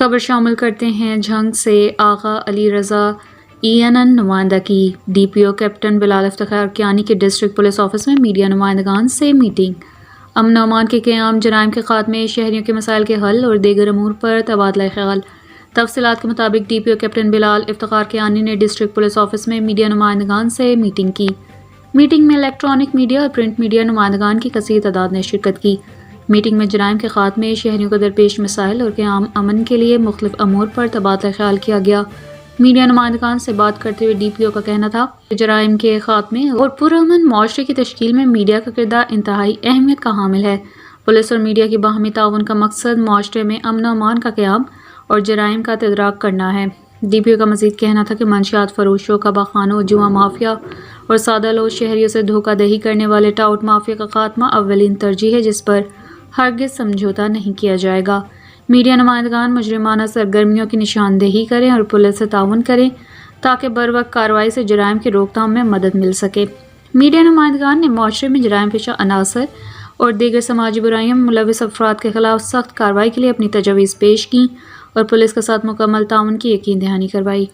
خبر شامل کرتے ہیں جھنگ سے آغا علی رضا ENN نمائندہ کی ڈی پی او کیپٹن بلال افتخار کیانی کے ڈسٹرکٹ پولیس آفس میں میڈیا نمائندگان سے میٹنگ۔ امن و امان کے قیام، جرائم کے خاتمے، شہریوں کے مسائل کے حل اور دیگر امور پر تبادلہ خیال۔ تفصیلات کے مطابق ڈی پی او کیپٹن بلال افتخار کیانی نے ڈسٹرکٹ پولیس آفس میں میڈیا نمائندگان سے میٹنگ کی۔ میٹنگ میں الیکٹرانک میڈیا اور پرنٹ میڈیا نمائندگان کی کثیر تعداد نے شرکت کی۔ میٹنگ میں جرائم کے خاتمے، شہریوں کو درپیش مسائل اور قیام امن کے لیے مختلف امور پر تبادلہ خیال کیا گیا۔ میڈیا نمائندگان سے بات کرتے ہوئے ڈی پی او کا کہنا تھا کہ جرائم کے خاتمے اور پرامن معاشرے کی تشکیل میں میڈیا کا کردار انتہائی اہمیت کا حامل ہے۔ پولیس اور میڈیا کی باہمی تعاون کا مقصد معاشرے میں امن و امان کا قیام اور جرائم کا تدارک کرنا ہے۔ ڈی پی او کا مزید کہنا تھا کہ منشیات فروشوں، کبا خانوں، جوا مافیا اور سادہ لوگ شہریوں سے دھوکہ دہی کرنے والے ٹاؤٹ مافیا کا خاتمہ اولین ترجیح ہے، جس پر ہرگز سمجھوتہ نہیں کیا جائے گا۔ میڈیا نمائندگان مجرمانہ سرگرمیوں کی نشاندہی کریں اور پولیس سے تعاون کریں تاکہ بروقت کارروائی سے جرائم کی روک تھام میں مدد مل سکے۔ میڈیا نمائندگان نے معاشرے میں جرائم پیشہ عناصر اور دیگر سماجی برائیوں میں ملوث افراد کے خلاف سخت کارروائی کے لیے اپنی تجاویز پیش کیں اور پولیس کے ساتھ مکمل تعاون کی یقین دہانی کروائی۔